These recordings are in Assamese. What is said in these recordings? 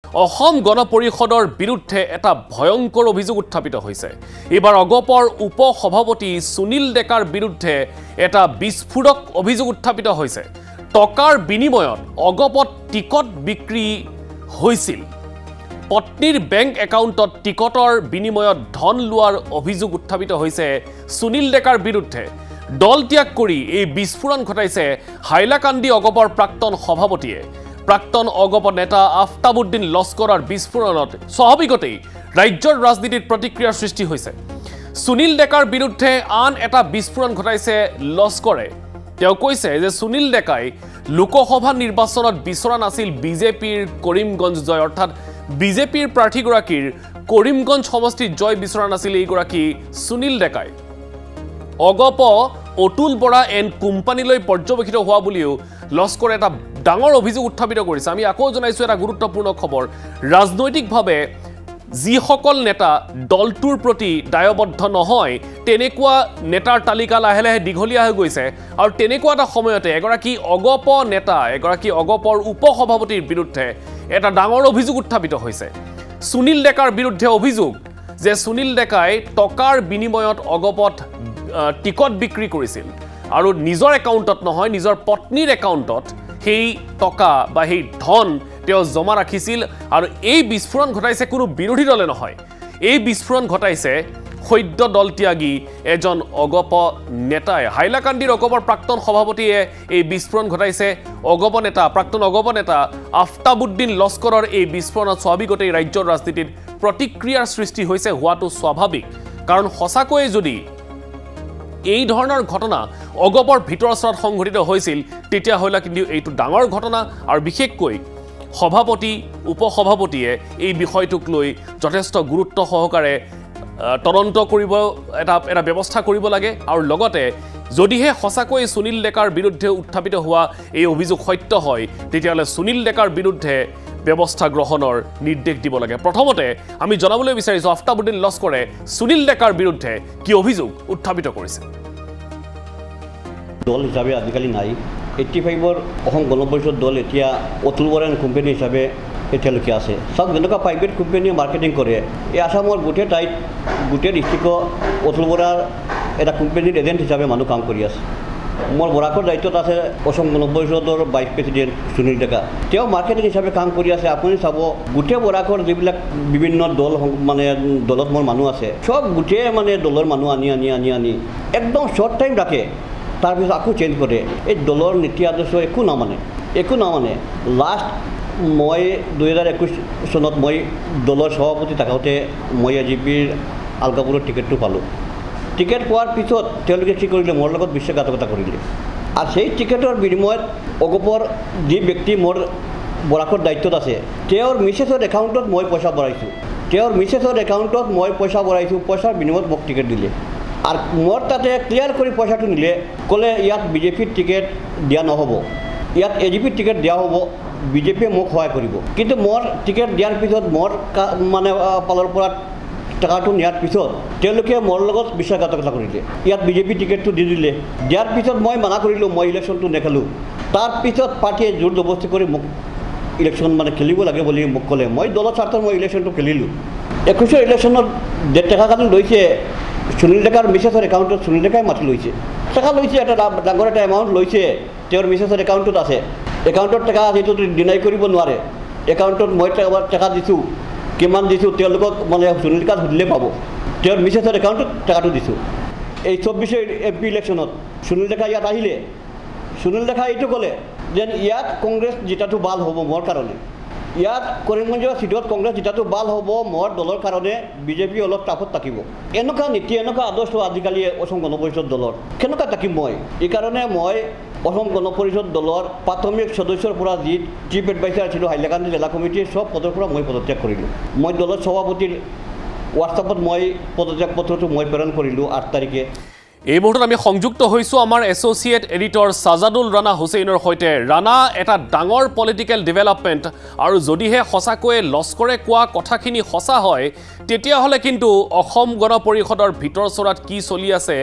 অসম গণ পৰিষদৰ বিৰুদ্ধে এটা ভয়ংকৰ অভিযোগ উত্থাপিত হৈছে। এবাৰ অগপৰ উপ সভাপতি সুনীল ডেকাৰ বিৰুদ্ধে এটা বিস্ফোৰক অভিযোগ উত্থাপিত হৈছে। টকাৰ বিনিময়ত অগপত টিকট বিক্ৰী হৈছিল। পত্নীৰ বেংক একাউণ্টত টিকটৰ বিনিময়ত ধন লোৱাৰ অভিযোগ উত্থাপিত হৈছে সুনীল ডেকাৰ বিৰুদ্ধে। দল ত্যাগ কৰি এই বিস্ফোৰণ ঘটাইছে হাইলাকান্দি অগপৰ প্ৰাক্তন সভাপতিয়ে। প্ৰাক্তন অগপ নেতা আফতাবুদ্দিন লস্কৰৰ বিস্ফোৰণত স্বাভাৱিকতেই ৰাজ্যৰ ৰাজনীতিত প্ৰতিক্ৰিয়াৰ সৃষ্টি হৈছে। সুনীল ডেকাৰ বিৰুদ্ধে আন এটা বিস্ফোৰণ ঘটাইছে লস্কৰে। তেওঁ কৈছে যে সুনীল ডেকাই লোকসভা নিৰ্বাচনত বিচৰা নাছিল বিজেপিৰ কৰিমগঞ্জ জয়, অৰ্থাৎ বিজেপিৰ প্ৰাৰ্থীগৰাকীৰ কৰিমগঞ্জ সমষ্টিত জয় বিচৰা নাছিল এইগৰাকী সুনীল ডেকাই। অগপ অতুল বৰা এণ্ড কোম্পানীলৈ পৰ্যবেক্ষিত হোৱা বুলিও লস্কৰে এটা ডাঙৰ অভিযোগ উত্থাপিত কৰিছে। আমি আকৌ জনাইছোঁ এটা গুৰুত্বপূৰ্ণ খবৰ, ৰাজনৈতিকভাৱে যিসকল নেতা দলটোৰ প্ৰতি দায়বদ্ধ নহয় তেনেকুৱা নেতাৰ তালিকা লাহে লাহে দীঘলীয়া হৈ গৈছে। আৰু তেনেকুৱা এটা সময়তে এগৰাকী অগপ নেতা, এগৰাকী অগপৰ উপ সভাপতিৰ বিৰুদ্ধে এটা ডাঙৰ অভিযোগ উত্থাপিত হৈছে। সুনীল ডেকাৰ বিৰুদ্ধে অভিযোগ যে সুনীল ডেকাই টকাৰ বিনিময়ত অগপত টিকট বিক্ৰী কৰিছিল আৰু নিজৰ একাউণ্টত নহয়, নিজৰ পত্নীৰ একাউণ্টত সেই টকা বা সেই ধন তেওঁ জমা ৰাখিছিল। আৰু এই বিস্ফোৰণ ঘটাইছে কোনো বিৰোধী দলে নহয়, এই বিস্ফোৰণ ঘটাইছে সদ্য দলত্যাগী এজন অগপ নেতাই। হাইলাকান্দিৰ অগপৰ প্ৰাক্তন সভাপতিয়ে এই বিস্ফোৰণ ঘটাইছে। অগপ নেতা, প্ৰাক্তন অগপ নেতা আফতাবুদ্দিন লস্কৰৰ এই বিস্ফোৰণত স্বাভাৱিকতেই ৰাজ্যৰ ৰাজনীতিত প্ৰতিক্ৰিয়াৰ সৃষ্টি হৈছে, হোৱাটো স্বাভাৱিক। কাৰণ সঁচাকৈয়ে যদি এই ধৰণৰ ঘটনা অগপৰ ভিতৰচৰাত সংঘটিত হৈছিল তেতিয়াহ'লে কিন্তু এইটো ডাঙৰ ঘটনা। আৰু বিশেষকৈ সভাপতি উপসভাপতিয়ে এই বিষয়টোক লৈ যথেষ্ট গুৰুত্ব সহকাৰে তদন্ত কৰিব, এটা ব্যৱস্থা কৰিব লাগে। আৰু লগতে যদিহে সঁচাকৈ সুনীল ডেকাৰ বিৰুদ্ধে উত্থাপিত হোৱা এই অভিযোগ সত্য হয় তেতিয়াহ'লে সুনীল ডেকাৰ বিৰুদ্ধে ব্যৱস্থা গ্ৰহণৰ নিৰ্দেশ দিব লাগে। প্ৰথমতে আমি জনাবলৈ বিচাৰিছোঁ আফতাবুদ্দিন লস্কৰে সুনীল ডেকাৰ বিৰুদ্ধে কি অভিযোগ উত্থাপিত কৰিছে। দল হিচাপে আজিকালি নাই। 85ৰ অসম গণ পৰিষদ দল এতিয়া অতুল বৰা কোম্পানী হিচাপে এতিয়ালৈকে আছে। চাওক, যেনেকুৱা প্ৰাইভেট কোম্পানীয়ে মাৰ্কেটিং কৰে, এই আসামৰ গোটেই ঠাইত গোটেই ডিষ্ট্ৰিক্টত অতুল বৰাৰ এটা কোম্পানীৰ এজেণ্ট হিচাপে মানুহ কাম কৰি আছে। মোৰ বৰাকৰ দায়িত্বত আছে অসম গণ পৰিষদৰ ভাইচ প্ৰেচিডেণ্ট সুনীল ডেকা, তেওঁ মাৰ্কেটিং হিচাপে কাম কৰি আছে। আপুনি চাব, গোটেই বৰাকৰ যিবিলাক বিভিন্ন দল মানে দলত মোৰ মানুহ আছে, চব গোটেই মানে দলৰ মানুহ আনি একদম শ্বৰ্ট টাইম ৰাখে, তাৰপিছত আকৌ চেঞ্জ কৰে। এই দলৰ নীতি আদৰ্শ একো নামানে। লাষ্ট মই 2021 চনত মই দলৰ সভাপতি থাকোঁতে মই এজিপিৰ আলকাপুৰৰ টিকেটটো পালোঁ। টিকেট পোৱাৰ পিছত তেওঁলোকে কি কৰিলে, মোৰ লগত বিশ্বাসঘাতকতা কৰিলে। আৰু সেই টিকেটৰ বিনিময়ত অগপৰ যি ব্যক্তি মোৰ বৰাকৰ দায়িত্বত আছে, তেওঁৰ মিছেছৰ একাউণ্টত মই পইচা ভৰাইছোঁ। পইচাৰ বিনিময়ত মোক টিকেট দিলে। আৰু মোৰ তাতে ক্লিয়াৰ কৰি পইচাটো নিলে, ক'লে ইয়াত বিজেপিৰ টিকেট দিয়া নহ'ব, ইয়াত এজিপিৰ টিকেট দিয়া হ'ব, বিজেপিয়ে মোক সহায় কৰিব। কিন্তু মোৰ টিকেট দিয়াৰ পিছত মোৰ মানে পালৰ পৰা টকাটো নিয়াৰ পিছত তেওঁলোকে মোৰ লগত বিশ্বাসঘাতকতা কৰিলে। ইয়াত বিজেপি টিকেটটো দি দিলে। দিয়াৰ পিছত মই মানা কৰিলোঁ, মই ইলেকশ্যনটো নেখেলোঁ। তাৰপিছত পাৰ্টীয়ে জোৰ জবস্তি কৰি মোক ইলেকশ্যন মানে খেলিব লাগে বুলি মোক ক'লে। মই দলৰ স্বাৰ্থত মই ইলেকশ্যনটো খেলিলোঁ। 21ৰ ইলেকশ্যনত টকাকানি লৈছে সুনীল ডেকাৰ মিছেছৰ একাউণ্টত, সুনীল ডেকাই মাতি লৈছে। টকা লৈছে, এটা ডাঙৰ এটা এমাউণ্ট লৈছে, তেওঁৰ মিছেছৰ একাউণ্টত আছে। একাউণ্টত টকা সেইটো ডিনাই কৰিব নোৱাৰে। একাউণ্টত মই টকা দিছোঁ, কিমান দিছোঁ তেওঁলোকক মানে সুনীল ডেকাক সুধিলে পাব। তেওঁৰ মিছেছৰ একাউণ্টত টকাটো দিছোঁ। এই 24 MP ইলেকশ্যনত সুনীল ডেকা ইয়াত আহিলে। সুনীল ডেকা এইটো ক'লে যে ইয়াত কংগ্ৰেছ জিতাটো ভাল হ'ব মোৰ কাৰণে, ইয়াত কৰিমগঞ্জৰ চিটত কংগ্ৰেছ জিতাটো ভাল হ'ব মোৰ দলৰ কাৰণে, বিজেপি অলপ টাফত থাকিব। এনেকুৱা নীতি, এনেকুৱা আদৰ্শ আজিকালি অসম গণ পৰিষদ দলৰ কেনেকুৱা থাকিম মই। এইকাৰণে মই অসম গণ পৰিষদ দলৰ প্ৰাথমিক সদস্যৰ পৰা যি চিফ এডভাইচাৰ আছিলোঁ হাইলাকান্দি জিলা কমিটিৰ চব পদৰ পৰা মই পদত্যাগ কৰিলোঁ। মই দলৰ সভাপতিৰ হোৱাটছআপত মই পদত্যাগ পত্ৰটো মই প্ৰেৰণ কৰিলোঁ 8 তাৰিখে। এই মুহূৰ্তত আমি সংযুক্ত হৈছোঁ আমাৰ এছ'চিয়েট এডিটৰ ছাজাদুল ৰাণা হুছেইনৰ সৈতে। ৰাণা, এটা ডাঙৰ পলিটিকেল ডেভেলপমেণ্ট, আৰু যদিহে সঁচাকৈয়ে লস্কৰে কোৱা কথাখিনি সঁচা হয় তেতিয়াহ'লে কিন্তু অসম গণ পৰিষদৰ ভিতৰচৰাত কি চলি আছে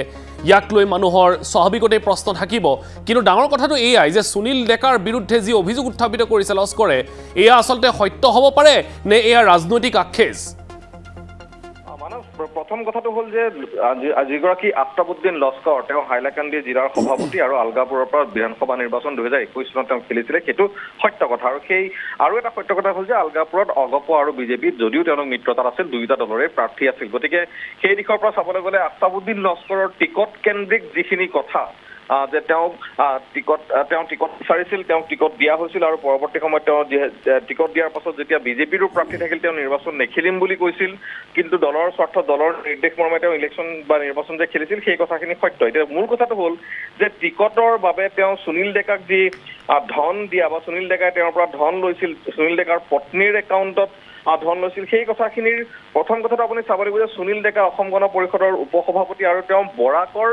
ইয়াক লৈ মানুহৰ স্বাভাৱিকতে প্ৰশ্ন থাকিব কিন্তু ডাঙৰ কথাটো এয়াই যে সুনীল ডেকাৰ বিৰুদ্ধে যি অভিযোগ উত্থাপিত কৰিছে লস্কৰে এয়া আচলতে সত্য হ'ব পাৰে নে এয়া ৰাজনৈতিক আক্ষেপ প্ৰথম কথাটো হ'ল যে যিগৰাকী আফতাবুদ্দিন লস্কৰ তেওঁ হাইলাকান্দি জিলাৰ সভাপতি আৰু আলগাপুৰৰ পৰা বিধানসভা নিৰ্বাচন 2021 চনত তেওঁ খেলিছিলে সেইটো সত্য কথা আৰু এটা সত্য কথা হ'ল যে আলগাপুৰত অগপ আৰু বিজেপি যদিও তেওঁলোক মিত্ৰতাত আছিল দুয়োটা দলৰে প্ৰাৰ্থী আছিল গতিকে সেই দিশৰ পৰা চাবলৈ গ'লে আফতাবুদ্দিন লস্কৰৰ টিকট কেন্দ্ৰিক যিখিনি কথা যে তেওঁ টিকট বিচাৰিছিল তেওঁ টিকট দিয়া হৈছিল আৰু পৰৱৰ্তী সময়ত তেওঁ টিকট দিয়াৰ পাছত যেতিয়া বিজেপিৰো প্ৰাৰ্থী থাকিল তেওঁ নিৰ্বাচন নেখেলিম বুলি কৈছিল কিন্তু দলৰ স্বাৰ্থ দলৰ নিৰ্দেশ মৰ্মে তেওঁ ইলেকশ্যন বা নিৰ্বাচন যে খেলিছিল সেই কথাখিনি সত্য এতিয়া মূল কথাটো হ'ল যে টিকটৰ বাবে তেওঁ সুনীল ডেকাক যি ধন দিয়া বা সুনীল ডেকাই তেওঁৰ পৰা ধন লৈছিল সুনীল ডেকাৰ পত্নীৰ একাউণ্টত ধন লৈছিল সেই কথাখিনিৰ প্ৰথম কথাটো আপুনি চাব লাগিব যে সুনীল ডেকা অসম গণ পৰিষদৰ উপসভাপতি আৰু তেওঁ বৰাকৰ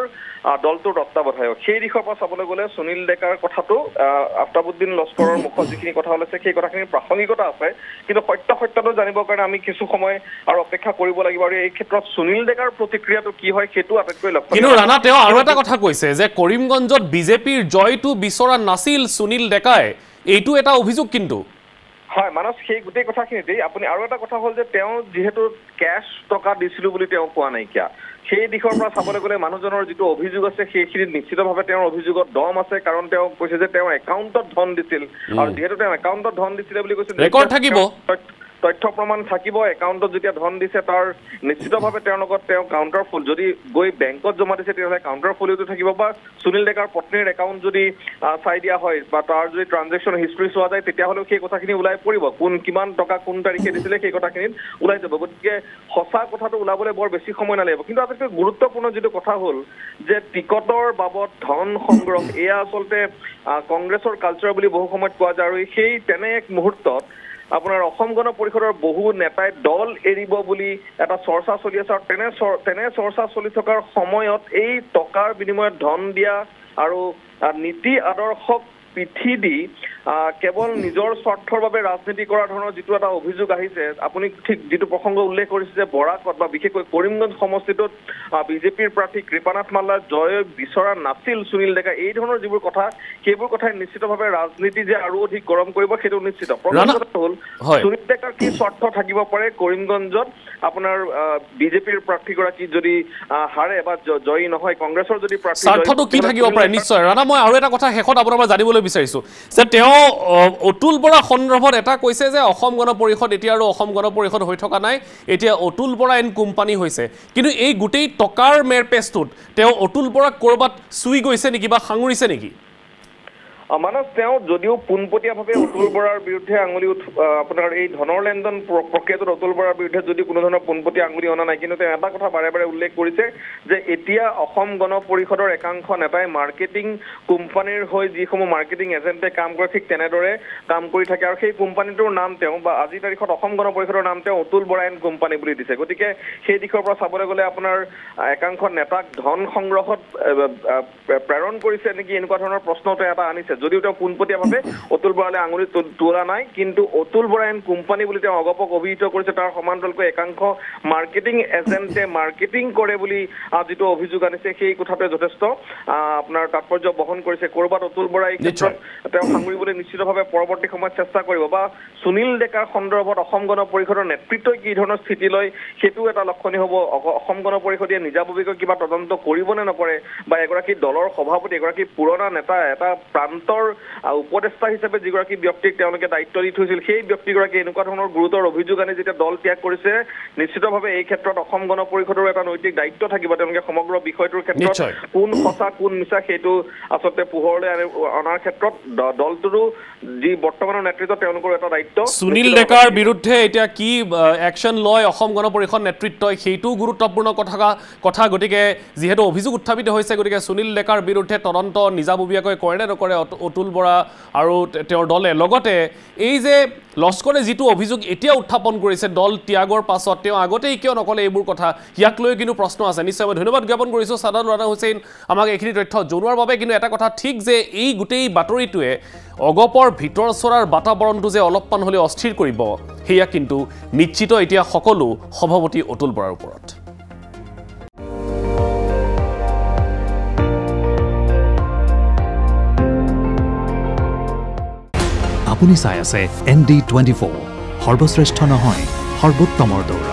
দলটোৰ তত্ত্বাৱধায়ক সেই দিশৰ পৰা চাবলৈ গ'লে সুনীল ডেকাৰ কথাটো আফতাবুদ্দিন লস্কৰৰ মুখত যিখিনি কথা ওলাইছে সেই কথাখিনিৰ প্ৰাসংগিকতা আছে কিন্তু সত্যটো জানিবৰ কাৰণে আমি কিছু সময় আৰু অপেক্ষা কৰিব লাগিব আৰু এই ক্ষেত্ৰত সুনীল ডেকাৰ প্ৰতিক্ৰিয়াটো কি হয় সেইটো আটাইতকৈ লক্ষ্য কিন্তু ৰাণা তেওঁ আৰু এটা কথা কৈছে যে কৰিমগঞ্জত বিজেপিৰ জয়টো বিচৰা নাছিল সুনীল ডেকাই এইটো এটা অভিযোগ কিন্তু হয় মানস সেই গোটেই কথাখিনিতেই আপুনি আৰু এটা কথা হ'ল যে তেওঁ যিহেতু কেছ টকা দিছিলো বুলি তেওঁ কোৱা নাইকিয়া সেই দিশৰ পৰা চাবলৈ গ'লে মানুহজনৰ যিটো অভিযোগ আছে সেইখিনি নিশ্চিতভাৱে তেওঁৰ অভিযোগত দম আছে কাৰণ তেওঁ কৈছে যে তেওঁৰ একাউণ্টত ধন দিছিল আৰু যিহেতু তেওঁ একাউণ্টত ধন দিছিলে বুলি কৈছে ৰেকৰ্ড থাকিব তথ্য প্ৰমাণ থাকিব একাউণ্টত যেতিয়া ধন দিছে তাৰ নিশ্চিতভাৱে তেওঁৰ লগত তেওঁ কাউণ্টাৰ ফুল যদি গৈ বেংকত জমা দিছে তেতিয়াহ'লে কাউণ্টাৰ ফুলিওটো থাকিব বা সুনীল ডেকাৰ পত্নীৰ একাউণ্ট যদি চাই দিয়া হয় বা তাৰ যদি ট্ৰানজেকশ্যন হিষ্ট্ৰী চোৱা যায় তেতিয়াহ'লেও সেই কথাখিনি ওলাই পৰিব কিমান টকা কোন তাৰিখে দিছিলে সেই কথাখিনিত ওলাই যাব গতিকে সঁচা কথাটো ওলাবলৈ বৰ বেছি সময় নালাগিব কিন্তু আটাইতকৈ গুৰুত্বপূৰ্ণ যিটো কথা হ'ল যে টিকটৰ বাবদ ধন সংগ্ৰহ এয়া আচলতে কংগ্ৰেছৰ কালচাৰ বুলি বহু সময়ত কোৱা যায় আৰু সেই তেনে এক মুহূৰ্তত আপোনাৰ অসম গণ পৰিষদৰ বহু নেতাই দল এৰিব বুলি এটা চৰ্চা চলি আছে আৰু তেনে চৰ্চা চলি থকাৰ সময়ত এই টকাৰ বিনিময়ত ধন দিয়া আৰু নীতি আদৰ্শক পিঠি দি কেৱল নিজৰ স্বাৰ্থৰ বাবে ৰাজনীতি কৰা ধৰণৰ যিটো এটা অভিযোগ আহিছে আপুনি ঠিক যিটো প্ৰসংগ উল্লেখ কৰিছে যে বৰাকত বা বিশেষকৈ কৰিমগঞ্জ সমষ্টিটোত বিজেপিৰ প্ৰাৰ্থী কৃপানাথ মাল্লাৰ জয় বিচৰা নাছিল সুনীল ডেকা এই ধৰণৰ যিবোৰ কথা সেইবোৰ কথাই নিশ্চিতভাৱে ৰাজনীতি যে আৰু অধিক গৰম কৰিব সেইটো নিশ্চিত প্ৰথম কথা হ'ল সুনীল ডেকাৰ কি স্বাৰ্থ থাকিব পাৰে কৰিমগঞ্জত আপোনাৰ বিজেপিৰ প্ৰাৰ্থীগৰাকী যদি হাৰে বা জয়ী নহয় কংগ্ৰেছৰ যদি প্ৰাৰ্থী স্বাৰ্থটো কি থাকিব পাৰে নিশ্চয় ৰাণা মই আৰু এটা কথা শেষত আপোনাৰ পৰা জানিবলৈ বিচাৰিছো যে তেওঁ অতুল বৰা সন্দৰ্ভত এটা কৈছে যে অসম গণ পৰিষদ এতিয়া আৰু অসম গণ পৰিষদ হৈ থকা নাই এতিয়া অতুল বৰা এণ্ড কোম্পানী হৈছে কিন্তু এই গোটেই টকাৰ মেৰপেচটোত তেওঁ অতুল বৰাক ক'ৰবাত চুই গৈছে নেকি বা সাঙুৰিছে নেকি মানস তেওঁ যদিও পোনপটীয়াভাৱে অতুল বৰাৰ বিৰুদ্ধে আঙুলি আপোনাৰ এই ধনৰ লেনদেন প্ৰক্ৰিয়াটোত অতুল বৰাৰ বিৰুদ্ধে যদি কোনো ধৰণৰ পোনপটীয়া আঙুলি অনা নাই কিন্তু তেওঁ এটা কথা বাৰে বাৰে উল্লেখ কৰিছে যে এতিয়া অসম গণ পৰিষদৰ একাংশ নেতাই মাৰ্কেটিং কোম্পানীৰ হৈ যিসমূহ মাৰ্কেটিং এজেণ্টে কাম কৰে ঠিক তেনেদৰে কাম কৰি থাকে আৰু সেই কোম্পানীটোৰ নাম তেওঁ বা আজিৰ তাৰিখত অসম গণ পৰিষদৰ নাম তেওঁ অতুল বৰা এণ্ড কোম্পানী বুলি দিছে গতিকে সেই দিশৰ পৰা চাবলৈ গ'লে আপোনাৰ একাংশ নেতাক ধন সংগ্ৰহত প্ৰেৰণ কৰিছে নেকি এনেকুৱা ধৰণৰ প্ৰশ্নটো এটা আনিছে যদিও তেওঁ পোনপটীয়াভাৱে অতুল বৰালৈ আঙুলি তোলা নাই কিন্তু অতুল বৰা এণ্ড কোম্পানী বুলি তেওঁ অগপক অভিহিত কৰিছে তাৰ সমান্তৰালকৈ একাংশ মাৰ্কেটিং এজেণ্টে মাৰ্কেটিং কৰে বুলি যিটো অভিযোগ আনিছে সেই কথাটোৱে যথেষ্ট আপোনাৰ তাৎপৰ্য বহন কৰিছে ক'ৰবাত অতুল বৰা এই ক্ষেত্ৰত তেওঁ সাঙুৰিবলৈ নিশ্চিতভাৱে পৰৱৰ্তী সময়ত চেষ্টা কৰিব বা সুনীল ডেকাৰ সন্দৰ্ভত অসম গণ পৰিষদৰ নেতৃত্বই কি ধৰণৰ স্থিতি লয় সেইটো এটা লক্ষণীয় হ'ব অসম গণ পৰিষদে নিজাববীয়াকৈ কিবা তদন্ত কৰিব নে নকৰে বা এগৰাকী দলৰ সভাপতি এগৰাকী পুৰণা নেতা এটা প্ৰান্তৰ উপদেষ্টা হিচাপে যিগৰাকী ব্যক্তিক তেওঁলোকে দায়িত্ব দি থৈছিল সেই ব্যক্তিগৰাকী এনেকুৱা ধৰণৰ গুৰুতৰ অভিযোগ আনি যেতিয়া দল ত্যাগ কৰিছে নিশ্চিতভাৱে এই ক্ষেত্ৰত অসম গণ পৰিষদৰ এটা নৈতিক দায়িত্ব থাকিব তেওঁলোকে সমগ্ৰ বিষয়টোৰ ক্ষেত্ৰত কোন সঁচা কোন মিছা সেইটো আচলতে পোহৰলৈ অনাৰ ক্ষেত্ৰত দলটোৰো যি বৰ্তমানৰ নেতৃত্ব তেওঁলোকৰ এটা দায়িত্ব সুনীল ডেকাৰ বিৰুদ্ধে এতিয়া কি একশ্যন লয় অসম গণ পৰিষদ নেতৃত্বই সেইটো গুৰুত্বপূৰ্ণ কথা গতিকে যিহেতু অভিযোগ উত্থাপিত হৈছে গতিকে সুনীল ডেকাৰ বিৰুদ্ধে তদন্ত নিজাববীয়াকৈ কৰে নে নকৰে অতুল বৰা আৰু তেওঁৰ দলে লগতে এই যে লস্কৰে যিটো অভিযোগ এতিয়া উত্থাপন কৰিছে দল ত্যাগৰ পাছত তেওঁ আগতেই কিয় নকলে এইবোৰ কথা ইয়াক লৈ কিন্তু প্ৰশ্ন আছে নিশ্চয় মই ধন্যবাদ জ্ঞাপন কৰিছোঁ সাদাত ৰাণা হুছেইন আমাক এইখিনি তথ্য জনোৱাৰ বাবে কিন্তু এটা কথা ঠিক যে এই গোটেই বাতৰিটোৱে অগপৰ ভিতৰ চৰাৰ বাতাবৰণটো যে অলপমান হ'লে অস্থিৰ কৰিব সেয়া কিন্তু নিশ্চিত এতিয়া সকলো সভাপতি অতুল বৰাৰ ওপৰত আপুনি চাই আছে ND24 সৰ্বশ্ৰেষ্ঠ নহয় সৰ্বোত্তমৰ দৌৰা